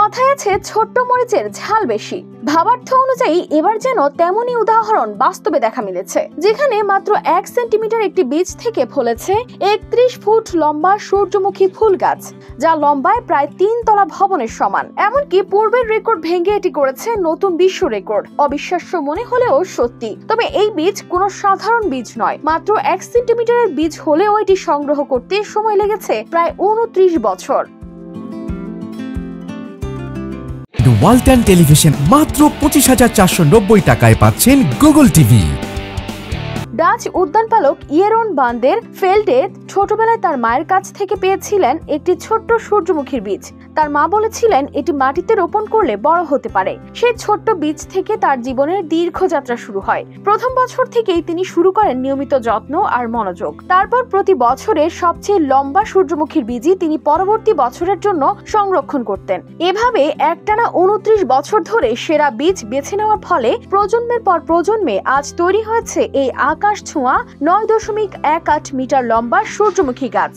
কথায় আছে ছোট্ট মরিচের ঝাল বেশি। ভাবার্থ অনুযায়ী এবার যেন তেমনই উদাহরণ বাস্তবে দেখা মিলেছে, যেখানে মাত্র 1 সেন্টিমিটার একটি বীজ থেকে ফলেছে 31 ফুট লম্বা সূর্যমুখী ফুল গাছ, যা লম্বায় প্রায় 3 তলা ভবনের সমান। এমনকি পূর্বের রেকর্ড ভেঙে এটি করেছে নতুন বিশ্ব রেকর্ড। অবিশ্বাস্য মনে হলেও সত্যি। তবে এই বীজ কোনো সাধারণ বীজ নয়। মাত্র 1 সেন্টিমিটারের বীজ হলেও এটি সংগ্রহ করতে সময় লেগেছে প্রায় 29 বছর। ওয়ালটন টেলিভিশন মাত্র 25,490 টাকায় পাচ্ছেন গুগল টিভি। ডাচ উদ্যানপালক ইয়েরন ভান ডের ভেল্ডে ছোটবেলায় তার মায়ের কাছ থেকে পেয়েছিলেন একটি ছোট্ট সূর্যমুখীর বীজ। তার মা বলেছিলেন এটি মাটিতে রোপণ করলে বড় হতে পারে। সেই ছোট্ট বীজ থেকে তার জীবনের দীর্ঘ যাত্রা শুরু হয়। প্রথম বছর থেকেই তিনি শুরু করেন নিয়মিত যত্ন আর মনোযোগ। তারপর প্রতি বছরের সবচেয়ে লম্বা সূর্যমুখীর বীজই তিনি পরবর্তী বছরের জন্য সংরক্ষণ করতেন। এভাবে একটানা 29 বছর ধরে সেরা বীজ বেছে নেওয়ার ফলে প্রজন্মের পর প্রজন্মে আজ তৈরি হয়েছে এই আকাশ ছোঁয়া 9.18 মিটার লম্বা সূর্যমুখী গাছ।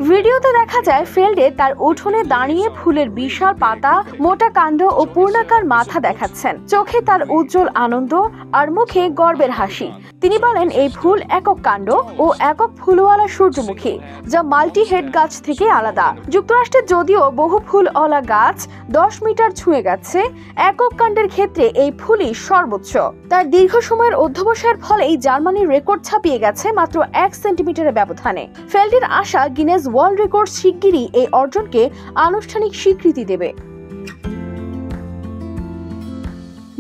ভিডিওতে দেখা যায় ফেল্ডে তার উঠোনে দাঁড়িয়ে ফুলের বিশাল পাতা, মোটা কাণ্ড ও পূর্ণাকার মাথা দেখাচ্ছেন। চোখে তার উজ্জ্বল আনন্দ আর মুখে গর্বের হাসি। তিনি বলেন এই ফুল একক কাণ্ড ও একক ফুলওয়ালা সূর্যমুখী, যা মাল্টি হেড গাছ থেকে আলাদা। যুক্তরাষ্ট্রে যদিও বহু ফুলওয়ালা গাছ 10 মিটার ছুঁয়ে গেছে, একক কাণ্ডের ক্ষেত্রে এই ফুলই সর্বোচ্চ। তার দীর্ঘ সময়ের অধ্যবসায়ের ফলেই জার্মানির রেকর্ড ছাপিয়ে গেছে মাত্র 1 সেন্টিমিটারের ব্যবধানে। ফেল্ডের আশা গিনেস ওয়ার্ল্ড রেকর্ড শিগগিরই এই অর্জনকে আনুষ্ঠানিক স্বীকৃতি দেবে।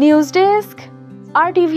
News desk, RTV।